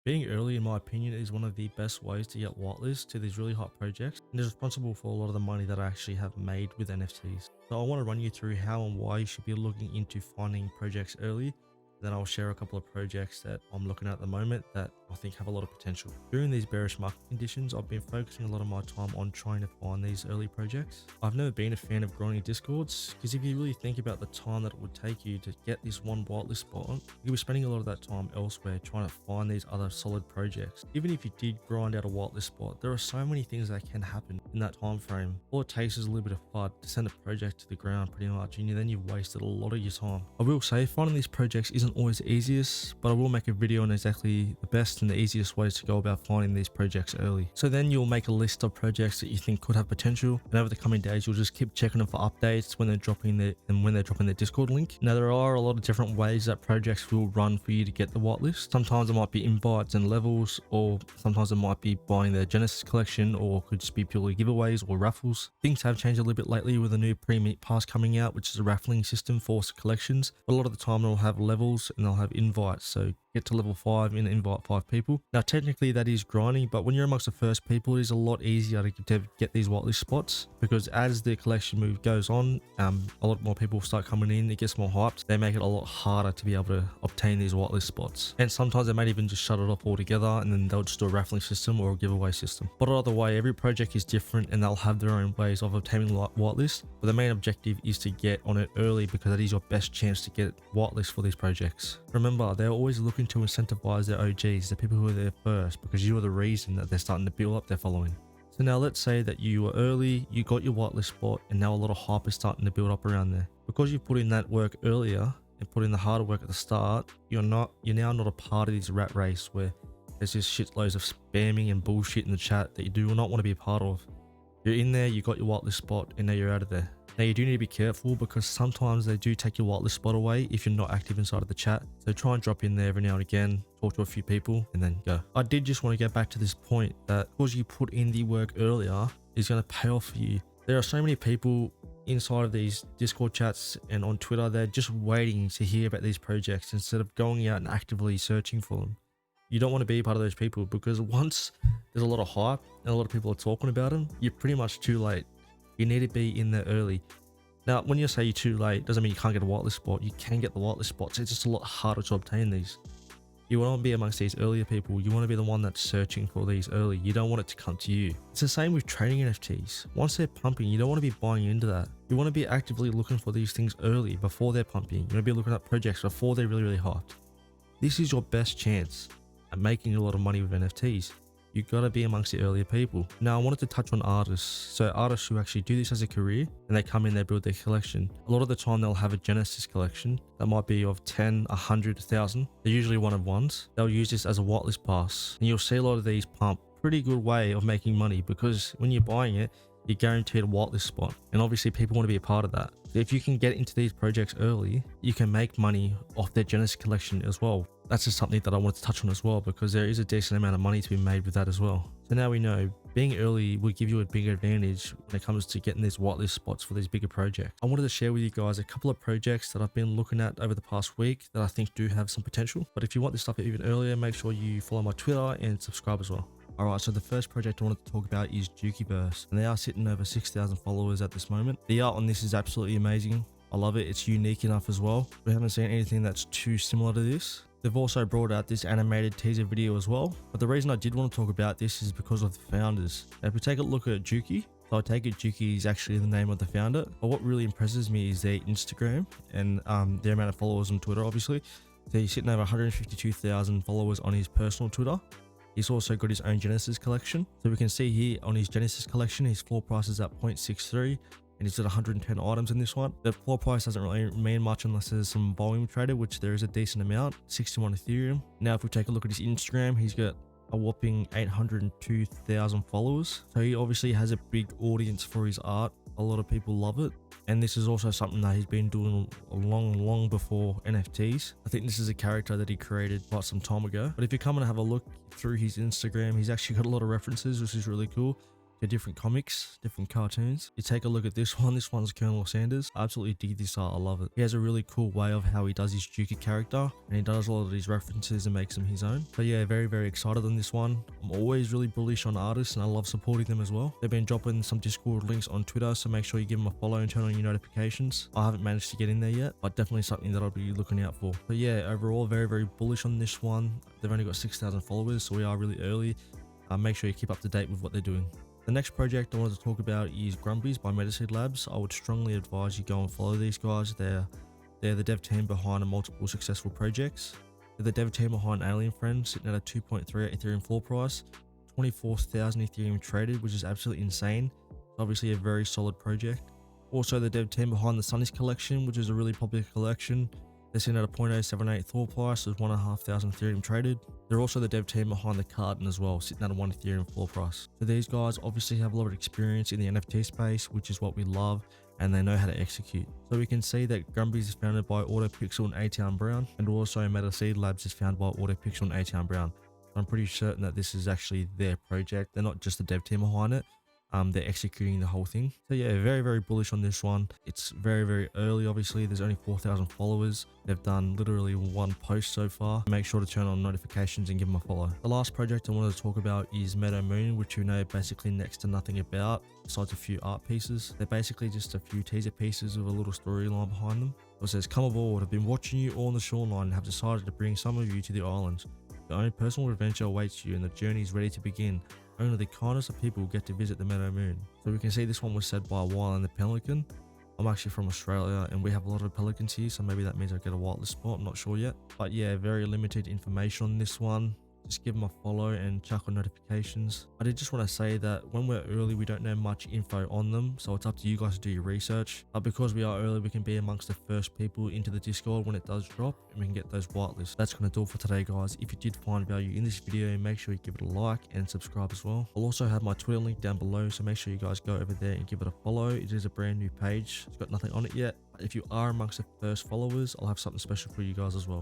Being early, in my opinion, is one of the best ways to get whitelist to these really hot projects and is responsible for a lot of the money that I actually have made with NFTs. So I want to run you through how and why you should be looking into finding projects early. Then I'll share a couple of projects that I'm looking at the moment that I think have a lot of potential. During these bearish market conditions, I've been focusing a lot of my time on trying to find these early projects. I've never been a fan of grinding discords because if you really think about the time that it would take you to get this one whitelist spot, you'll be spending a lot of that time elsewhere trying to find these other solid projects. Even if you did grind out a whitelist spot, there are so many things that can happen in that time frame. All it takes is a little bit of FUD to send a project to the ground pretty much, and then you've wasted a lot of your time. I will say finding these projects isn't always the easiest, but I will make a video on exactly the best and the easiest ways to go about finding these projects early. So then you'll make a list of projects that you think could have potential, and over the coming days you'll just keep checking them for updates when they're dropping their Discord link. Now there are a lot of different ways that projects will run for you to get the whitelist. Sometimes it might be invites and levels, or sometimes it might be buying their Genesis collection, or could just be purely giveaways or raffles. Things have changed a little bit lately with a new pre-mint pass coming out, which is a raffling system for collections. But a lot of the time they'll have levels and they'll have invites, so get to level 5 and invite 5 people. Now technically that is grinding, but when you're amongst the first people, it is a lot easier to get these whitelist spots, because as the collection move goes on, a lot more people start coming in, it gets more hyped. They make it a lot harder to be able to obtain these whitelist spots, and sometimes they might even just shut it off altogether, and then they'll just do a raffling system or a giveaway system. But either way, every project is different and they'll have their own ways of obtaining whitelist, but the main objective is to get on it early, because that is your best chance to get whitelist for these projects. Remember, they're always looking to incentivize their OGs, the people who are there first, because you are the reason that they're starting to build up their following. So now let's say that you were early, you got your whitelist spot, and now a lot of hype is starting to build up around there. Because you put in that work earlier and put in the harder work at the start, you're now not a part of this rat race where there's just shitloads of spamming and bullshit in the chat that you do not want to be a part of. You're in there, you got your whitelist spot, and now you're out of there. Now you do need to be careful, because sometimes they do take your whitelist spot away if you're not active inside of the chat. So try and drop in there every now and again, talk to a few people, and then go. I did just want to get back to this point that because you put in the work earlier is going to pay off for you. There are so many people inside of these Discord chats and on Twitter, they're just waiting to hear about these projects instead of going out and actively searching for them. You don't want to be part of those people, because once there's a lot of hype and a lot of people are talking about them, you're pretty much too late. You need to be in there early. Now, when you say you're too late, doesn't mean you can't get a whitelist spot. You can get the whitelist spots. It's just a lot harder to obtain these. You want to be amongst these earlier people. You want to be the one that's searching for these early. You don't want it to come to you. It's the same with trading NFTs. Once they're pumping, you don't want to be buying into that. You want to be actively looking for these things early, before they're pumping. You want to be looking at projects before they're really, really hot. This is your best chance at making a lot of money with NFTs. You gotta be amongst the earlier people. Now I wanted to touch on artists. So artists who actually do this as a career, and they come in, they build their collection. A lot of the time they'll have a Genesis collection that might be of 10, 100, 1,000. They're usually one of ones. They'll use this as a whitelist pass, and you'll see a lot of these pump. Pretty good way of making money, because when you're buying it, you're guaranteed a whitelist spot, and obviously people want to be a part of that. So if you can get into these projects early, you can make money off their Genesis collection as well. That's just something that I wanted to touch on as well, because there is a decent amount of money to be made with that as well. So now we know being early will give you a bigger advantage when it comes to getting these whitelist spots for these bigger projects. I wanted to share with you guys a couple of projects that I've been looking at over the past week that I think do have some potential. But if you want this stuff even earlier, make sure you follow my Twitter and subscribe as well. Alright, so the first project I wanted to talk about is Jukiverse, and they are sitting over 6,000 followers at this moment. The art on this is absolutely amazing. I love it. It's unique enough as well. We haven't seen anything that's too similar to this. They've also brought out this animated teaser video as well. But the reason I did want to talk about this is because of the founders. Now, if we take a look at Juki, so I take it Juki is actually the name of the founder. But what really impresses me is their Instagram and their amount of followers on Twitter, obviously. So he's sitting over 152,000 followers on his personal Twitter. He's also got his own Genesis collection. So we can see here on his Genesis collection, his floor price is at 0.63. And he's got 110 items in this one. The floor price doesn't really mean much unless there's some volume traded, which there is a decent amount, 61 Ethereum. Now, if we take a look at his Instagram, he's got a whopping 802,000 followers. So he obviously has a big audience for his art. A lot of people love it. And this is also something that he's been doing long before NFTs. I think this is a character that he created quite some time ago. But if you come and have a look through his Instagram, he's actually got a lot of references, which is really cool. to different comics, different cartoons. You take a look at this one. This one's Colonel Sanders. I absolutely dig this art. I love it. He has a really cool way of how he does his Juki character, and he does a lot of these references and makes them his own. So yeah, very, very excited on this one. I'm always really bullish on artists, and I love supporting them as well. They've been dropping some Discord links on Twitter, so make sure you give them a follow and turn on your notifications. I haven't managed to get in there yet, but definitely something that I'll be looking out for. So yeah, overall, very, very bullish on this one. They've only got 6,000 followers, so we are really early. Make sure you keep up to date with what they're doing. The next project I wanted to talk about is Grumbies by Metaseed Labs. I would strongly advise you go and follow these guys. They're the dev team behind multiple successful projects. They're the dev team behind Alien Friends, sitting at a 2.38 Ethereum floor price, 24,000 Ethereum traded, which is absolutely insane. Obviously a very solid project. Also the dev team behind the Sunnies collection, which is a really popular collection. They're sitting at a 0.078 Thor price with 1,500 Ethereum traded. They're also the dev team behind the Carton as well, sitting at a 1 Ethereum floor price. So these guys obviously have a lot of experience in the NFT space, which is what we love, and they know how to execute. So we can see that Grumbies is founded by AutoPixel and A-Town Brown, and also Metaseed Labs is founded by AutoPixel and A-Town Brown. I'm pretty certain that this is actually their project. They're not just the dev team behind it. They're executing the whole thing. So yeah, very, very bullish on this one. It's very, very early. Obviously, there's only 4,000 followers. They've done literally one post so far. Make sure to turn on notifications and give them a follow. The last project I wanted to talk about is Meadow Moon, which you know basically next to nothing about, besides a few art pieces. They're basically just a few teaser pieces with a little storyline behind them. It says, "Come aboard. I've been watching you all on the shoreline and have decided to bring some of you to the islands. The only personal adventure awaits you and the journey is ready to begin. Only the kindest of people get to visit the Meadow Moon." So we can see this one was said by Wild and the Pelican. I'm actually from Australia and we have a lot of pelicans here, so maybe that means I get a whitelist spot. I'm not sure yet. But yeah, very limited information on this one. Just give them a follow and check on notifications. I did just want to say that when we're early, we don't know much info on them, so it's up to you guys to do your research. But because we are early, we can be amongst the first people into the Discord when it does drop, and we can get those whitelists. That's going to do it for today, guys. If you did find value in this video, make sure you give it a like and subscribe as well. I'll also have my Twitter link down below, so make sure you guys go over there and give it a follow. It is a brand new page. It's got nothing on it yet. But if you are amongst the first followers, I'll have something special for you guys as well.